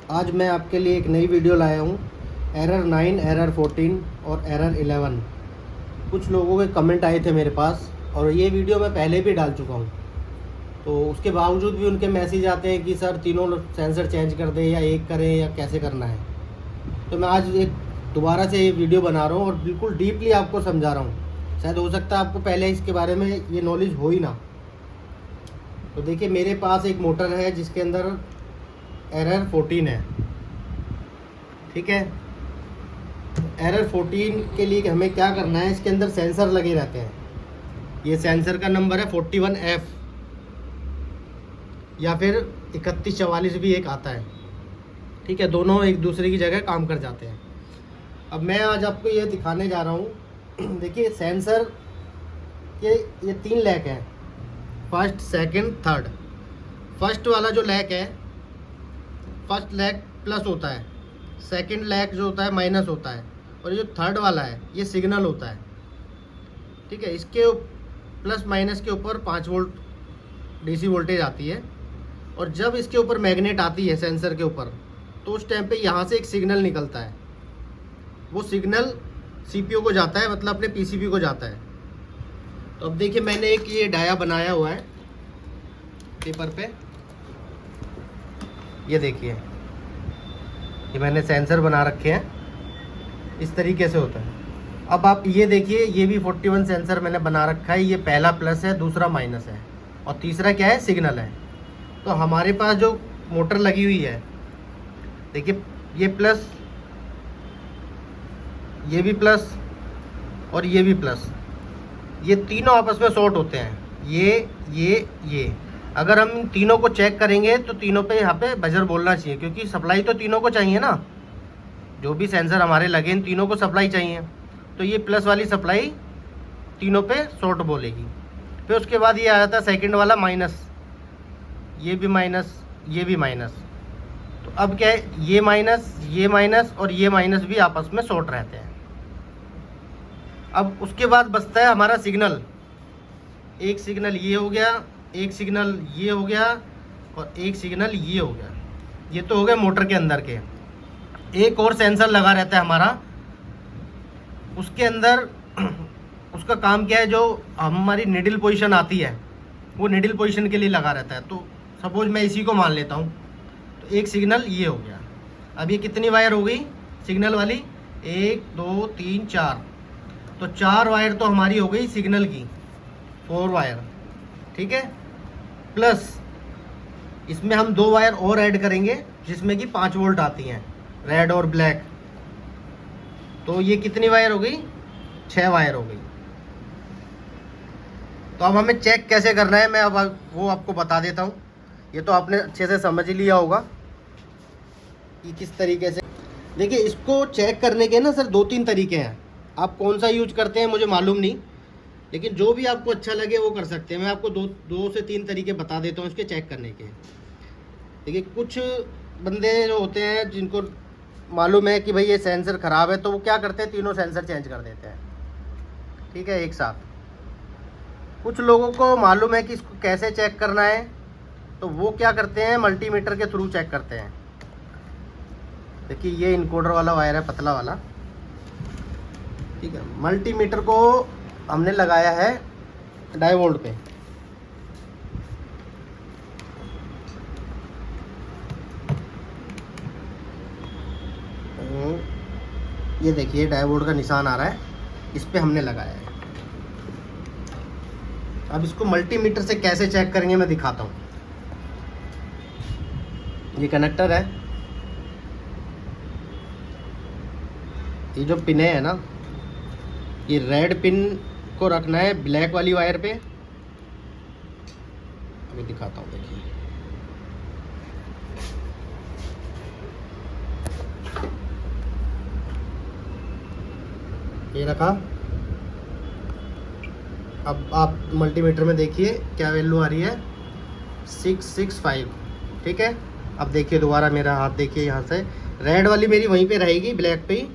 आज मैं आपके लिए एक नई वीडियो लाया हूँ। एरर 9, एरर 14 और एरर 11। कुछ लोगों के कमेंट आए थे मेरे पास और ये वीडियो मैं पहले भी डाल चुका हूँ, तो उसके बावजूद भी उनके मैसेज आते हैं कि सर तीनों सेंसर चेंज कर दें या एक करें या कैसे करना है। तो मैं आज एक दोबारा से ये वीडियो बना रहा हूँ और बिल्कुल डीपली आपको समझा रहा हूँ। शायद हो सकता है आपको पहले इसके बारे में ये नॉलेज हो ही ना। तो देखिए, मेरे पास एक मोटर है जिसके अंदर एरर 14 है। ठीक है, एरर 14 के लिए हमें क्या करना है, इसके अंदर सेंसर लगे रहते हैं। ये सेंसर का नंबर है 41F या फिर 3144 भी एक आता है। ठीक है, दोनों एक दूसरे की जगह काम कर जाते हैं। अब मैं आज आपको ये दिखाने जा रहा हूँ। देखिए, सेंसर के ये 3 लैक हैं, फर्स्ट, सेकंड, थर्ड। फर्स्ट वाला जो लैक है, फर्स्ट लैक प्लस होता है, सेकंड लैक जो होता है माइनस होता है, और ये जो थर्ड वाला है ये सिग्नल होता है। ठीक है, इसके प्लस माइनस के ऊपर 5 वोल्ट डीसी वोल्टेज आती है, और जब इसके ऊपर मैग्नेट आती है सेंसर के ऊपर, तो उस टाइम पे यहाँ से एक सिग्नल निकलता है। वो सिग्नल सीपीयू को जाता है, मतलब अपने पीसीबी को जाता है। तो अब देखिए, मैंने एक ये डाया बनाया हुआ है पेपर पे। ये देखिए, ये मैंने सेंसर बना रखे हैं, इस तरीके से होता है। अब आप ये देखिए, ये भी 41 सेंसर मैंने बना रखा है। ये पहला प्लस है, दूसरा माइनस है, और तीसरा क्या है, सिग्नल है। तो हमारे पास जो मोटर लगी हुई है, देखिए, ये प्लस, ये भी प्लस और ये भी प्लस, ये तीनों आपस में शॉर्ट होते हैं। ये अगर हम इन तीनों को चेक करेंगे तो तीनों पे यहाँ पे बजर बोलना चाहिए, क्योंकि सप्लाई तो तीनों को चाहिए ना। जो भी सेंसर हमारे लगे, इन तीनों को सप्लाई चाहिए। तो ये प्लस वाली सप्लाई तीनों पे शॉर्ट बोलेगी। फिर उसके बाद ये आ जाता है सेकंड वाला माइनस, ये भी माइनस, ये भी माइनस। तो अब क्या है, ये माइनस और ये माइनस भी आपस में शॉर्ट रहते हैं। अब उसके बाद बचता है हमारा सिग्नल। एक सिग्नल ये हो गया, एक सिग्नल ये हो गया, और एक सिग्नल ये हो गया। ये तो हो गए मोटर के अंदर के। एक और सेंसर लगा रहता है हमारा, उसके अंदर उसका काम क्या है, जो हमारी निडल पोजीशन आती है, वो निडल पोजीशन के लिए लगा रहता है। तो सपोज मैं इसी को मान लेता हूँ। तो एक सिग्नल ये हो गया। अब ये कितनी वायर हो गई सिग्नल वाली, 1 2 3 4। तो 4 वायर तो हमारी हो गई सिग्नल की, 4 वायर। ठीक है, प्लस इसमें हम 2 वायर और ऐड करेंगे, जिसमें कि 5 वोल्ट आती हैं, रेड और ब्लैक। तो ये कितनी वायर हो गई, 6 वायर हो गई। तो अब हमें चेक कैसे करना है, मैं अब वो आपको बता देता हूँ। ये तो आपने अच्छे से समझ ही लिया होगा कि किस तरीके से। देखिए, इसको चेक करने के ना सर 2-3 तरीके हैं। आप कौन सा यूज करते हैं मुझे मालूम नहीं, लेकिन जो भी आपको अच्छा लगे वो कर सकते हैं। मैं आपको दो से तीन तरीके बता देता हूँ इसके चेक करने के। देखिए, कुछ बंदे जो होते हैं जिनको मालूम है कि भाई ये सेंसर ख़राब है, तो वो क्या करते हैं, तीनों सेंसर चेंज कर देते हैं। ठीक है, एक साथ। कुछ लोगों को मालूम है कि इसको कैसे चेक करना है, तो वो क्या करते हैं, मल्टीमीटर के थ्रू चेक करते हैं। देखिए, ये इनकोडर वाला वायर है, पतला वाला। ठीक है, मल्टीमीटर को हमने लगाया है डायोड पे। ये देखिए, डायोड का निशान आ रहा है, इस पे हमने लगाया है। अब इसको मल्टीमीटर से कैसे चेक करेंगे मैं दिखाता हूँ। ये कनेक्टर है, ये जो पिन है ना, ये रेड पिन को रखना है ब्लैक वाली वायर पे। अभी दिखाता हूँ, देखिए। ये रखा। अब आप मल्टीमीटर में देखिए क्या वैल्यू आ रही है, 665। ठीक है, अब देखिए दोबारा मेरा हाथ देखिए, यहाँ से रेड वाली मेरी वहीं पे रहेगी, ब्लैक पे ही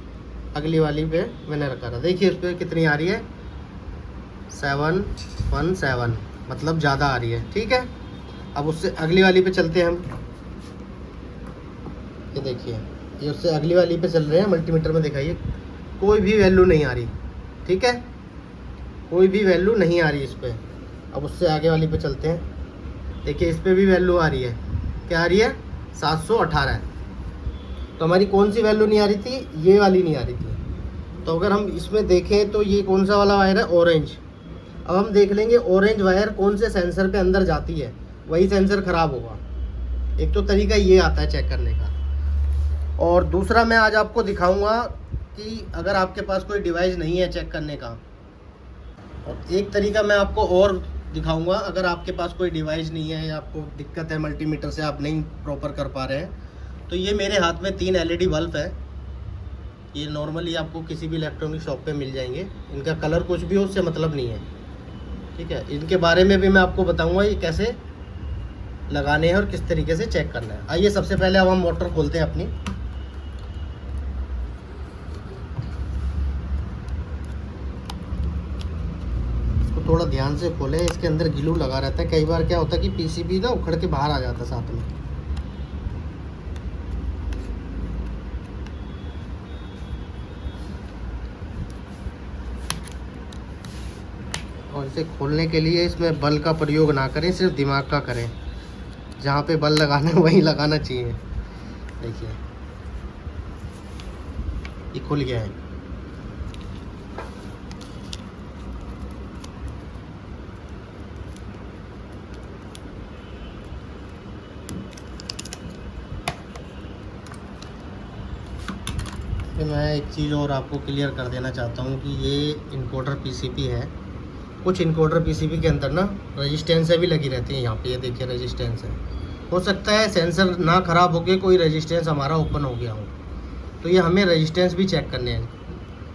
अगली वाली पे मैंने रखा था। देखिए उस पर कितनी आ रही है, 717, मतलब ज़्यादा आ रही है। ठीक है, अब उससे अगली वाली पे चलते हैं हम। ये देखिए, ये उससे अगली वाली पे चल रहे हैं, मल्टीमीटर में दिखाइए, कोई भी वैल्यू नहीं आ रही। ठीक है, कोई भी वैल्यू नहीं आ रही इस पर। अब उससे आगे वाली पे चलते हैं, देखिए इस पर भी वैल्यू आ रही है। क्या आ रही है? 718 है। तो हमारी कौन सी वैल्यू नहीं आ रही थी? ये वाली नहीं आ रही थी। तो अगर हम इसमें देखें तो ये कौन सा वाला वायर है? ऑरेंज। अब हम देख लेंगे ऑरेंज वायर कौन से सेंसर पे अंदर जाती है, वही सेंसर ख़राब होगा। एक तो तरीका ये आता है चेक करने का, और दूसरा मैं आज आपको दिखाऊंगा कि अगर आपके पास कोई डिवाइस नहीं है चेक करने का, और एक तरीका मैं आपको और दिखाऊंगा, अगर आपके पास कोई डिवाइस नहीं है या आपको दिक्कत है मल्टीमीटर से, आप नहीं प्रॉपर कर पा रहे हैं, तो ये मेरे हाथ में 3 LED बल्ब है। ये नॉर्मली आपको किसी भी इलेक्ट्रॉनिक शॉप पे मिल जाएंगे। इनका कलर कुछ भी हो उससे मतलब नहीं है। ठीक है, इनके बारे में भी मैं आपको बताऊंगा ये कैसे लगाने हैं और किस तरीके से चेक करना है। आइए सबसे पहले अब हम मोटर खोलते हैं अपनी। इसको थोड़ा ध्यान से खोलें, इसके अंदर ग्लू लगा रहता है। कई बार क्या होता है कि PCB ना उखड़ के बाहर आ जाता है साथ में। और इसे खोलने के लिए इसमें बल का प्रयोग ना करें, सिर्फ दिमाग का करें। जहाँ पे बल लगाना है वहीं लगाना चाहिए। देखिए ये खुल गया है। मैं एक चीज़ और आपको क्लियर कर देना चाहता हूँ कि ये इनकोडर PCB है। कुछ इनकोडर PCB के अंदर ना रेजिस्टेंसें भी लगी रहती हैं। यहाँ पे ये देखिए रेजिस्टेंस है। हो सकता है सेंसर ना ख़राब होके कोई रेजिस्टेंस हमारा ओपन हो गया हो, तो ये हमें रेजिस्टेंस भी चेक करने हैं।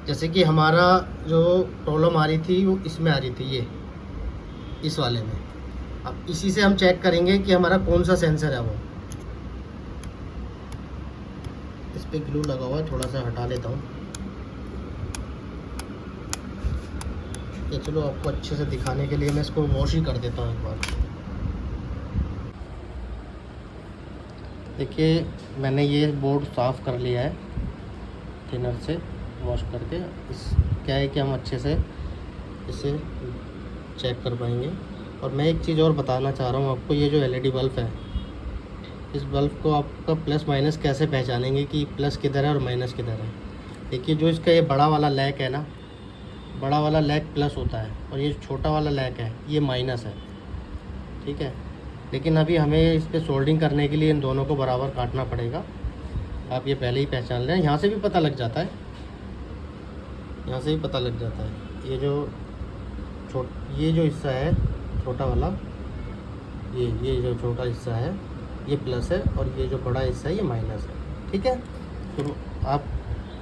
जैसे कि हमारा जो प्रॉब्लम आ रही थी वो इसमें आ रही थी, ये इस वाले में। अब इसी से हम चेक करेंगे कि हमारा कौन सा सेंसर है वो। इस पर ग्लू लगा हुआ है, थोड़ा सा हटा लेता हूँ। ये चलो आपको अच्छे से दिखाने के लिए मैं इसको वॉश ही कर देता हूँ एक बार। देखिए मैंने ये बोर्ड साफ़ कर लिया है थिनर से वॉश करके। इस क्या है कि हम अच्छे से इसे चेक कर पाएंगे। और मैं एक चीज़ और बताना चाह रहा हूँ आपको, ये जो LED बल्ब है, इस बल्ब को आपका प्लस माइनस कैसे पहचानेंगे कि प्लस किधर है और माइनस किधर है। देखिए जो इसका ये बड़ा वाला लैक है ना, बड़ा वाला लैक प्लस होता है और ये छोटा वाला लैक है ये माइनस है। ठीक है, लेकिन अभी हमें इस पर सोल्डिंग करने के लिए इन दोनों को बराबर काटना पड़ेगा। आप ये पहले ही पहचान लें, यहाँ से भी पता लग जाता है, यहाँ से भी पता लग जाता है। ये जो हिस्सा है छोटा वाला, ये जो छोटा हिस्सा है ये प्लस है और ये जो बड़ा हिस्सा है ये माइनस है। ठीक है, तो आप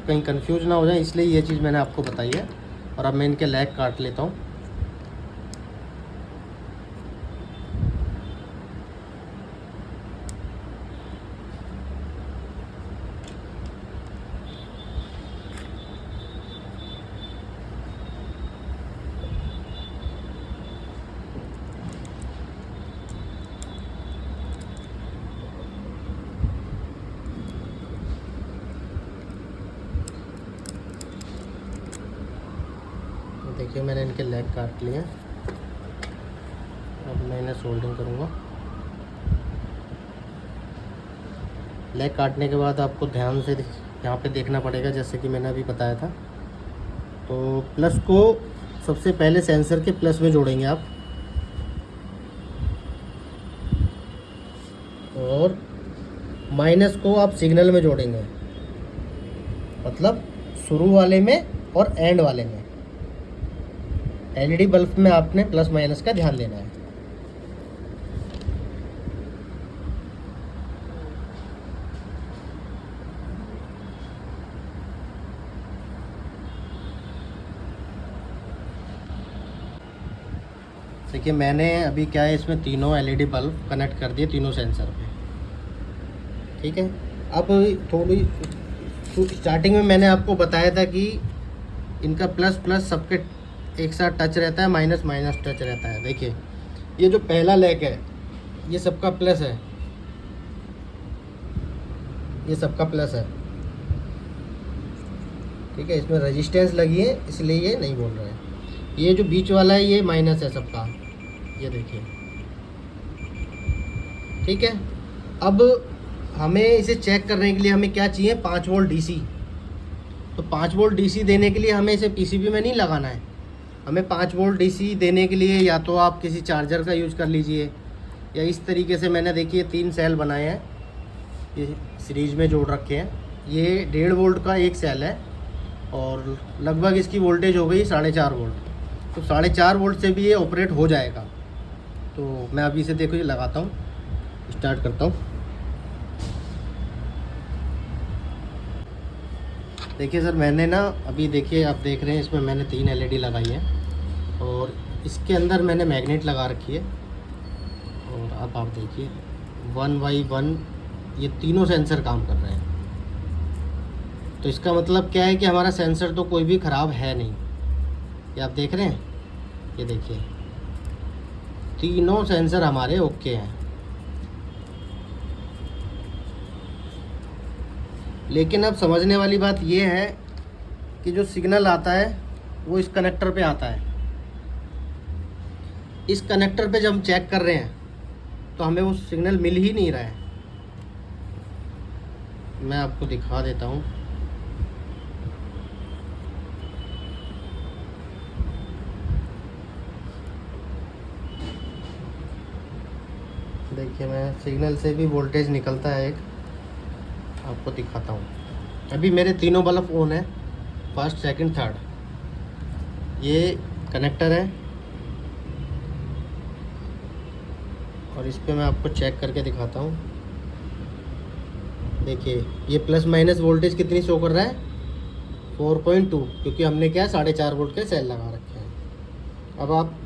कहीं कंफ्यूज ना हो जाए, इसलिए ये चीज़ मैंने आपको बताई है। और अब मैं इनके लैग काट लेता हूँ। देखिए मैंने इनके लेग काट लिए। अब मैं इन्हें सोल्डिंग करूँगा। लेग काटने के बाद आपको ध्यान से यहाँ पे देखना पड़ेगा, जैसे कि मैंने अभी बताया था। तो प्लस को सबसे पहले सेंसर के प्लस में जोड़ेंगे आप, और माइनस को आप सिग्नल में जोड़ेंगे, मतलब शुरू वाले में और एंड वाले में। LED बल्ब में आपने प्लस माइनस का ध्यान देना है। देखिए मैंने अभी क्या है, इसमें तीनों LED बल्ब कनेक्ट कर दिए तीनों सेंसर पे। ठीक है, अब थोड़ी स्टार्टिंग में मैंने आपको बताया था कि इनका प्लस प्लस सबके एक साथ टच रहता है, माइनस माइनस टच रहता है। देखिए ये जो पहला लेग है ये सबका प्लस है, ये सबका प्लस है, ठीक है। इसमें रेजिस्टेंस लगी है इसलिए ये नहीं बोल रहा है। ये जो बीच वाला है ये माइनस है सबका, ये देखिए, ठीक है। अब हमें इसे चेक करने के लिए हमें क्या चाहिए, 5 वोल्ट डीसी। तो 5 वोल्ट डीसी देने के लिए हमें इसे पीसीबी में नहीं लगाना है। हमें 5 वोल्ट डीसी देने के लिए या तो आप किसी चार्जर का यूज़ कर लीजिए, या इस तरीके से मैंने देखिए 3 सेल बनाए हैं, ये सीरीज में जोड़ रखे हैं। ये 1.5 वोल्ट का एक सेल है और लगभग इसकी वोल्टेज हो गई 4.5 वोल्ट। तो 4.5 वोल्ट से भी ये ऑपरेट हो जाएगा। तो मैं अभी इसे देखो ये लगाता हूँ, स्टार्ट करता हूँ। देखिए सर, मैंने ना अभी देखिए आप देख रहे हैं इसमें मैंने 3 एलईडी लगाई है और इसके अंदर मैंने मैग्नेट लगा रखी है। और अब आप देखिए 1 बाई 1 ये तीनों सेंसर काम कर रहे हैं। तो इसका मतलब क्या है कि हमारा सेंसर तो कोई भी ख़राब है नहीं। ये आप देख रहे हैं, ये देखिए तीनों सेंसर हमारे ओके हैं। लेकिन अब समझने वाली बात ये है कि जो सिग्नल आता है वो इस कनेक्टर पे आता है। इस कनेक्टर पे जब हम चेक कर रहे हैं तो हमें वो सिग्नल मिल ही नहीं रहा है। मैं आपको दिखा देता हूँ। देखिए मैं सिग्नल से भी वोल्टेज निकलता है एक, आपको दिखाता हूँ। अभी मेरे तीनों बल्ब ऑन है, फर्स्ट सेकंड थर्ड। ये कनेक्टर है और इस पे मैं आपको चेक करके दिखाता हूँ। देखिए ये प्लस माइनस वोल्टेज कितनी शो कर रहा है, 4.2, क्योंकि हमने क्या 4.5 वोल्ट के सेल लगा रखे हैं। अब आप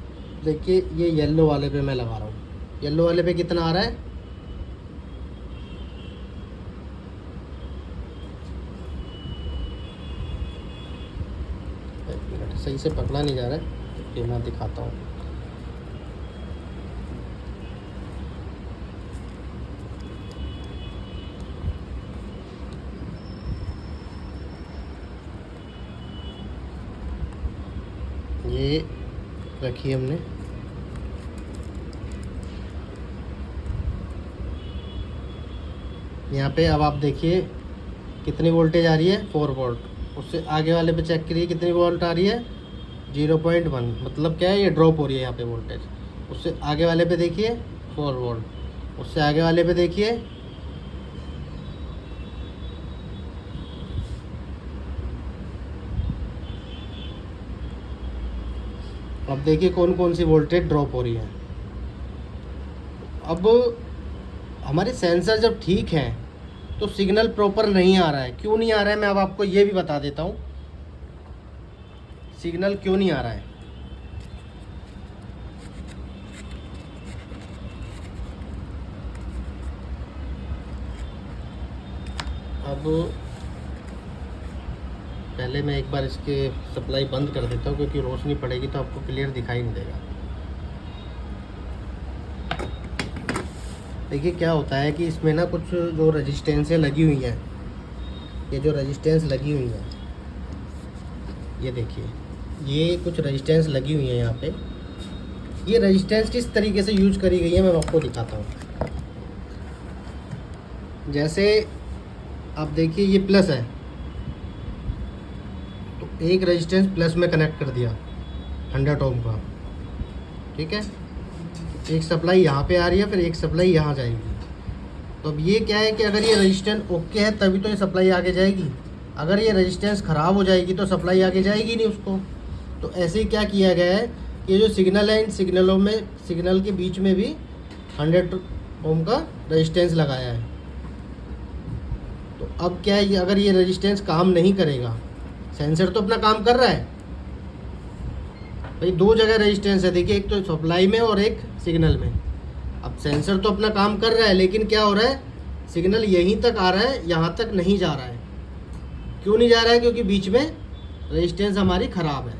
देखिए ये येलो वाले पे मैं लगा रहा हूँ, येलो वाले पे कितना आ रहा है, सही से पकड़ा नहीं जा रहा है, ये मैं दिखाता हूँ। ये रखी हमने, यहाँ पे अब आप देखिए कितनी वोल्टेज आ रही है, 4 वोल्ट। उससे आगे वाले पे चेक करिए कितनी वोल्ट आ रही है, 0.1। मतलब क्या है, ये ड्रॉप हो रही है यहाँ पे वोल्टेज। उससे आगे वाले पे देखिए 4 वोल्ट, उससे आगे वाले पे देखिए अब देखिए कौन कौन सी वोल्टेज ड्रॉप हो रही है। अब हमारे सेंसर जब ठीक हैं तो सिग्नल प्रॉपर नहीं आ रहा है। क्यों नहीं आ रहा है मैं अब आपको ये भी बता देता हूँ, सिग्नल क्यों नहीं आ रहा है। अब पहले मैं एक बार इसके सप्लाई बंद कर देता हूँ, क्योंकि रोशनी पड़ेगी तो आपको क्लियर दिखाई नहीं देगा। देखिए क्या होता है कि इसमें ना कुछ जो रेजिस्टेंसें लगी हुई हैं, ये जो रेजिस्टेंस लगी हुई है, ये देखिए ये कुछ रेजिस्टेंस लगी हुई है यहाँ पे। ये रेजिस्टेंस किस तरीके से यूज करी गई है मैं आपको दिखाता हूँ। जैसे आप देखिए ये प्लस है, तो एक रेजिस्टेंस प्लस में कनेक्ट कर दिया 100 ओम का, ठीक है। एक सप्लाई यहाँ पे आ रही है, फिर एक सप्लाई यहाँ जाएगी। तो अब ये क्या है कि अगर ये रेजिस्टेंस ओके है तभी तो ये सप्लाई आगे जाएगी। अगर ये रेजिस्टेंस ख़राब हो जाएगी तो सप्लाई आगे जाएगी नहीं उसको। तो ऐसे ही क्या किया गया है, ये जो सिग्नल है इन सिग्नलों में, सिग्नल के बीच में भी 100 ओम का रेजिस्टेंस लगाया है। तो अब क्या है, अगर ये रेजिस्टेंस काम नहीं करेगा, सेंसर तो अपना काम कर रहा है भाई, 2 जगह रेजिस्टेंस है देखिए, एक तो सप्लाई में और एक सिग्नल में। अब सेंसर तो अपना काम कर रहा है, लेकिन क्या हो रहा है, सिग्नल यहीं तक आ रहा है, यहाँ तक नहीं जा रहा है। क्यों नहीं जा रहा है, क्योंकि बीच में रेजिस्टेंस हमारी ख़राब है।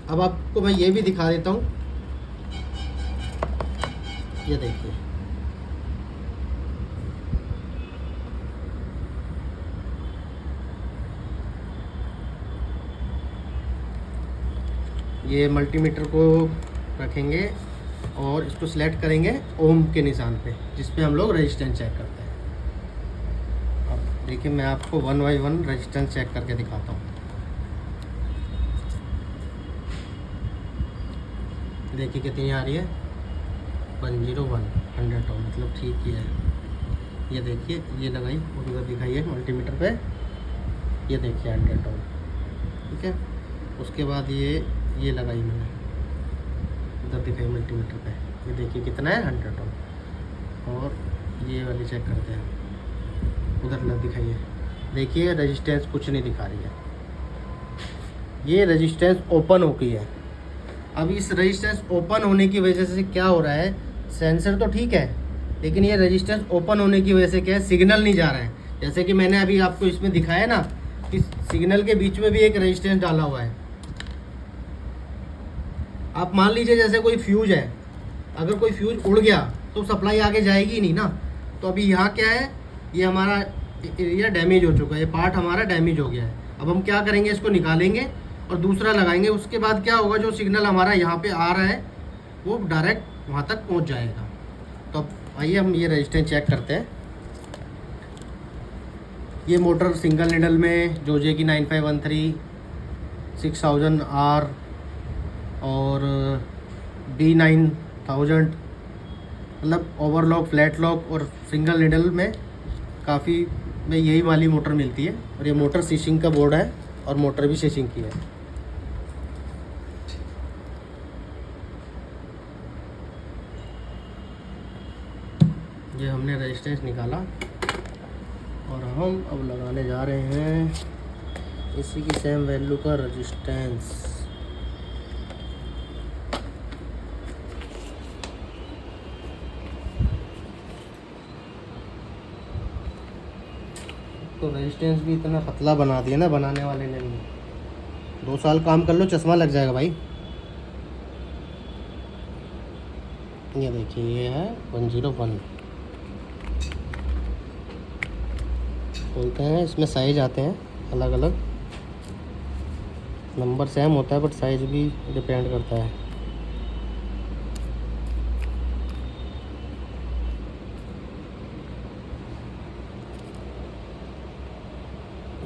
अब आपको मैं ये भी दिखा देता हूँ, ये देखिए ये मल्टीमीटर को रखेंगे और इसको सिलेक्ट करेंगे ओम के निशान पे, जिस पे हम लोग रेजिस्टेंस चेक करते हैं। अब देखिए मैं आपको 1 बाय 1 रेजिस्टेंस चेक करके दिखाता हूँ। देखिए कितनी आ रही है, 101 100 ओम, मतलब ठीक ही है। ये देखिए ये लगाई और उधर दिखाइए मल्टीमीटर पे, ये देखिए 100 ओम, ठीक है। उसके बाद ये लगाई मैंने, उधर दिखाई मल्टीमीटर पे, ये देखिए कितना है 100 ओम। और ये वाली चेक करते हैं, उधर लग दिखाइए, देखिए रेजिस्टेंस कुछ नहीं दिखा रही है, ये रेजिस्टेंस ओपन हो गई है। अब इस रेजिस्टेंस ओपन होने की वजह से क्या हो रहा है, सेंसर तो ठीक है लेकिन ये रेजिस्टेंस ओपन होने की वजह से क्या है, सिग्नल नहीं जा रहा है। जैसे कि मैंने अभी आपको इसमें दिखाया ना कि सिग्नल के बीच में भी एक रेजिस्टेंस डाला हुआ है। आप मान लीजिए जैसे कोई फ्यूज है, अगर कोई फ्यूज उड़ गया तो सप्लाई आगे जाएगी नहीं ना। तो अभी यहाँ क्या है, ये हमारा एरिया डैमेज हो चुका है, ये पार्ट हमारा डैमेज हो गया है। अब हम क्या करेंगे, इसको निकालेंगे और दूसरा लगाएंगे। उसके बाद क्या होगा, जो सिग्नल हमारा यहाँ पे आ रहा है वो डायरेक्ट वहाँ तक पहुँच जाएगा। तो आइए हम ये रेजिस्टेंस चेक करते हैं। ये मोटर सिंगल निडल में जोजे की 9513 6000R और B9000, मतलब ओवरलॉक, फ्लैट लॉक और सिंगल निडल में काफ़ी में यही वाली मोटर मिलती है। और ये मोटर सीशिंग का बोर्ड है और मोटर भी सीशिंग की है। ये हमने रेजिस्टेंस निकाला और हम अब लगाने जा रहे हैं इसी की सेम वैल्यू का रेजिस्टेंस। तो रेजिस्टेंस भी इतना पतला बना दिया ना बनाने वाले ने भी। 2 साल काम कर लो, चश्मा लग जाएगा भाई। ये देखिए ये है 101 बोलते हैं। इसमें साइज आते हैं अलग अलग, नंबर सेम होता है बट साइज भी डिपेंड करता है।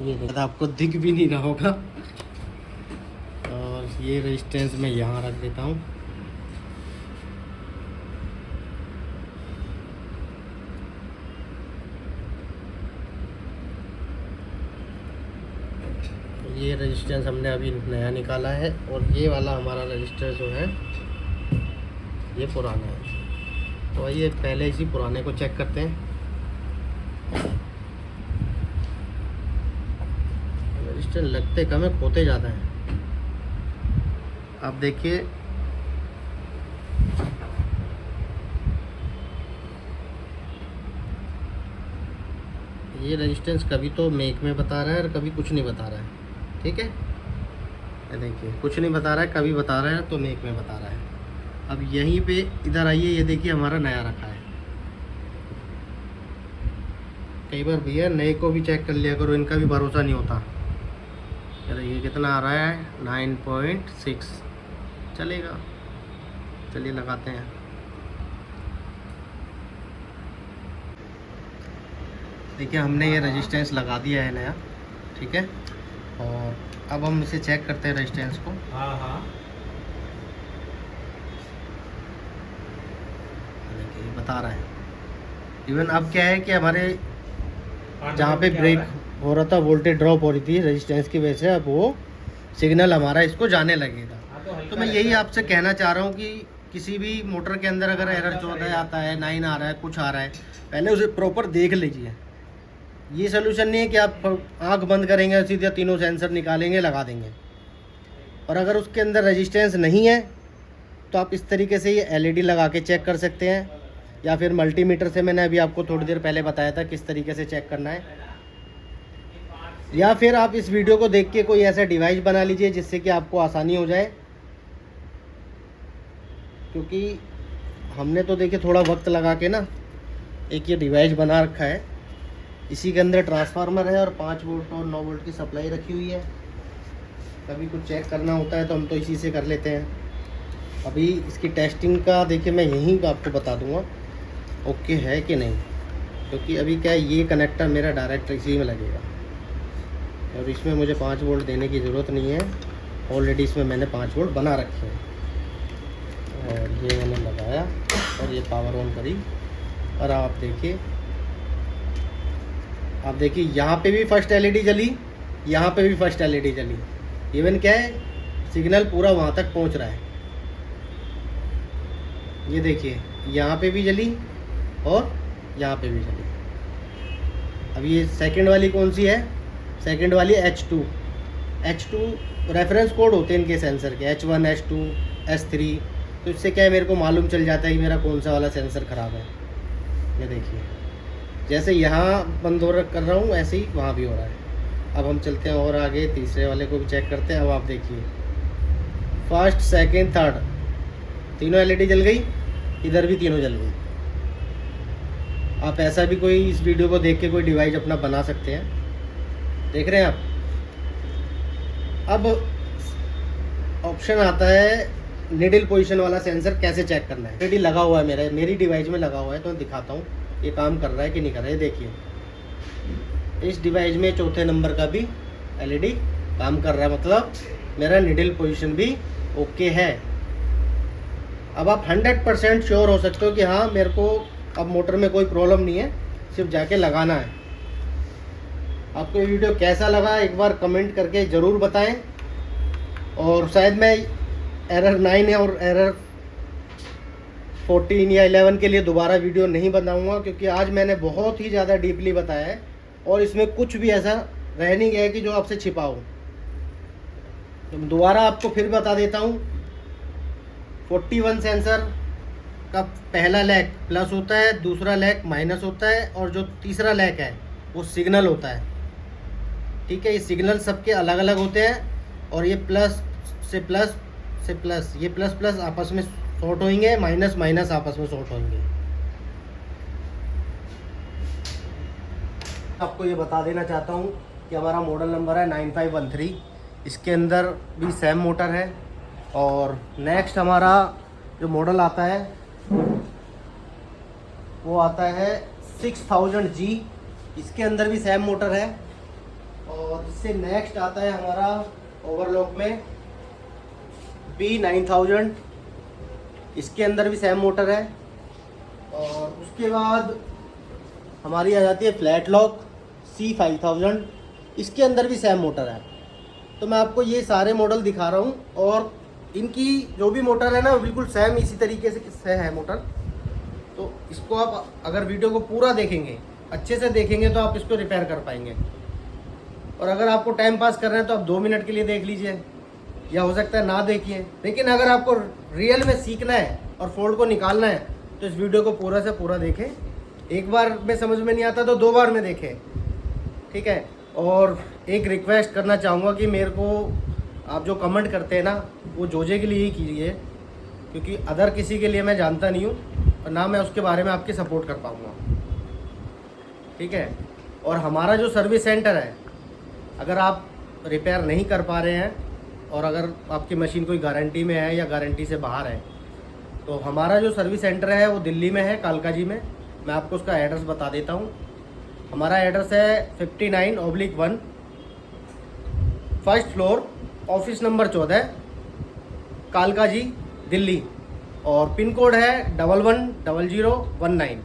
ये देखा आपको दिख भी नहीं रहा होगा। और ये रेजिस्टेंस मैं यहाँ रख देता हूँ। ये रेजिस्टेंस हमने अभी नया निकाला है और ये वाला हमारा रजिस्टर जो है ये पुराना है। तो आइए पहले इसी पुराने को चेक करते हैं। रजिस्टर लगते कम है, खोते ज़्यादा हैं। आप देखिए ये रेजिस्टेंस कभी तो मेक में बता रहा है और कभी कुछ नहीं बता रहा है, ठीक है। ये देखिए कुछ नहीं बता रहा है, कभी बता रहा है तो मेक में बता रहा है। अब यहीं पे इधर आइए, ये देखिए हमारा नया रखा है। कई बार भैया नए को भी चेक कर लिया करो, इनका भी भरोसा नहीं होता। ये कितना आ रहा है 9.6 चलेगा। चलिए लगाते हैं। देखिए हमने ये रेजिस्टेंस लगा दिया है नया, ठीक है। और अब हम इसे चेक करते हैं रेजिस्टेंस को। हाँ देखिए बता रहा है। इवन अब क्या है कि हमारे जहाँ पे ब्रेक हो रहा था, वोल्टेज ड्रॉप हो रही थी रेजिस्टेंस की वजह से, अब वो सिग्नल हमारा इसको जाने लगेगा। तो मैं यही आपसे कहना चाह रहा हूँ कि किसी भी मोटर के अंदर अगर एरर 14 आता है, 9 आ रहा है, कुछ आ रहा है, पहले उसे प्रॉपर देख लीजिए। ये सोल्यूशन नहीं है कि आप आंख बंद करेंगे और सीधे तीनों सेंसर निकालेंगे लगा देंगे। और अगर उसके अंदर रेजिस्टेंस नहीं है तो आप इस तरीके से ये एलईडी लगा के चेक कर सकते हैं, या फिर मल्टीमीटर से मैंने अभी आपको थोड़ी देर पहले बताया था किस तरीके से चेक करना है। या फिर आप इस वीडियो को देख के कोई ऐसा डिवाइस बना लीजिए जिससे कि आपको आसानी हो जाए। क्योंकि हमने तो देखिए थोड़ा वक्त लगा के ना एक ये डिवाइस बना रखा है। इसी के अंदर ट्रांसफार्मर है और 5 वोल्ट और 9 वोल्ट की सप्लाई रखी हुई है। कभी कुछ चेक करना होता है तो हम तो इसी से कर लेते हैं। अभी इसकी टेस्टिंग का देखिए मैं यहीं आपको बता दूंगा ओके है कि नहीं, क्योंकि अभी क्या है ये कनेक्टर मेरा डायरेक्ट इसी में लगेगा और इसमें मुझे 5 वोल्ट देने की ज़रूरत नहीं है। ऑलरेडी इसमें मैंने 5 वोल्ट बना रखे हैं और ये मैंने लगाया और ये पावर ऑन करी और आप देखिए यहाँ पे भी फर्स्ट एलईडी जली, यहाँ पे भी फर्स्ट एलईडी जली। इवन क्या है सिग्नल पूरा वहाँ तक पहुँच रहा है। ये देखिए यहाँ पे भी जली और यहाँ पे भी जली। अब ये सेकंड वाली कौन सी है? सेकंड वाली H2 रेफरेंस कोड होते हैं इनके सेंसर के, H1 H2 S3। तो इससे क्या है मेरे को मालूम चल जाता है कि मेरा कौन सा वाला सेंसर ख़राब है। ये देखिए जैसे यहाँ बंद हो कर रहा हूँ ऐसे ही वहाँ भी हो रहा है। अब हम चलते हैं और आगे तीसरे वाले को भी चेक करते हैं। अब आप देखिए फर्स्ट सेकंड थर्ड तीनों एलईडी जल गई, इधर भी तीनों जल गई। आप ऐसा भी कोई इस वीडियो को देख के कोई डिवाइस अपना बना सकते हैं। देख रहे हैं आप। अब ऑप्शन आता है निडल पोजीशन वाला सेंसर कैसे चेक करना है। ऑलरेडी लगा हुआ है मेरी डिवाइस में लगा हुआ है, तो दिखाता हूँ ये काम कर रहा है कि नहीं कर रहा है। देखिए इस डिवाइस में चौथे नंबर का भी एलईडी काम कर रहा है, मतलब मेरा निडल पोजीशन भी ओके है। अब आप 100% श्योर हो सकते हो कि हाँ मेरे को अब मोटर में कोई प्रॉब्लम नहीं है, सिर्फ जाके लगाना है। आपको ये वीडियो कैसा लगा एक बार कमेंट करके ज़रूर बताएं। और शायद मैं एरर 9 और एरर 14 या 11 के लिए दोबारा वीडियो नहीं बनाऊंगा, क्योंकि आज मैंने बहुत ही ज़्यादा डीपली बताया है और इसमें कुछ भी ऐसा रह नहीं गया है कि जो आपसे छिपा हो। तो दोबारा आपको फिर बता देता हूँ। 41 सेंसर का पहला लैग प्लस होता है, दूसरा लैग माइनस होता है और जो तीसरा लैग है वो सिग्नल होता है। ठीक है, ये सिग्नल सबके अलग अलग होते हैं और ये प्लस से प्लस से प्लस, ये प्लस प्लस आपस में शॉर्ट होंगे, माइनस माइनस आपस में शॉर्ट होंगे। आपको ये बता देना चाहता हूँ कि हमारा मॉडल नंबर है 9513। इसके अंदर भी सेम मोटर है। और नेक्स्ट हमारा जो मॉडल आता है वो आता है 6000G। इसके अंदर भी सेम मोटर है। और इससे नेक्स्ट आता है हमारा ओवरलॉक में B9000। इसके अंदर भी सेम मोटर है। और उसके बाद हमारी आ जाती है फ्लैट लॉक C5000। इसके अंदर भी सेम मोटर है। तो मैं आपको ये सारे मॉडल दिखा रहा हूँ और इनकी जो भी मोटर है ना बिल्कुल सेम इसी तरीके से है मोटर। तो इसको आप अगर वीडियो को पूरा देखेंगे, अच्छे से देखेंगे, तो आप इसको रिपेयर कर पाएंगे। और अगर आपको टाइम पास कर रहे हैं तो आप 2 मिनट के लिए देख लीजिए, या हो सकता है ना देखिए। लेकिन अगर आपको रियल में सीखना है और फॉल्ट को निकालना है तो इस वीडियो को पूरा से पूरा देखें। एक बार में समझ में नहीं आता तो 2 बार में देखें। ठीक है। और एक रिक्वेस्ट करना चाहूँगा कि मेरे को आप जो कमेंट करते हैं ना वो जोजे के लिए ही कीजिए, क्योंकि अदर किसी के लिए मैं जानता नहीं हूँ और ना मैं उसके बारे में आपकी सपोर्ट कर पाऊँगा। ठीक है। और हमारा जो सर्विस सेंटर है, अगर आप रिपेयर नहीं कर पा रहे हैं और अगर आपकी मशीन कोई गारंटी में है या गारंटी से बाहर है, तो हमारा जो सर्विस सेंटर है वो दिल्ली में है, कालका जी में। मैं आपको उसका एड्रेस बता देता हूँ। हमारा एड्रेस है 59/1 फर्स्ट फ्लोर, ऑफिस नंबर 14, कालका जी, दिल्ली। और पिन कोड है 110019।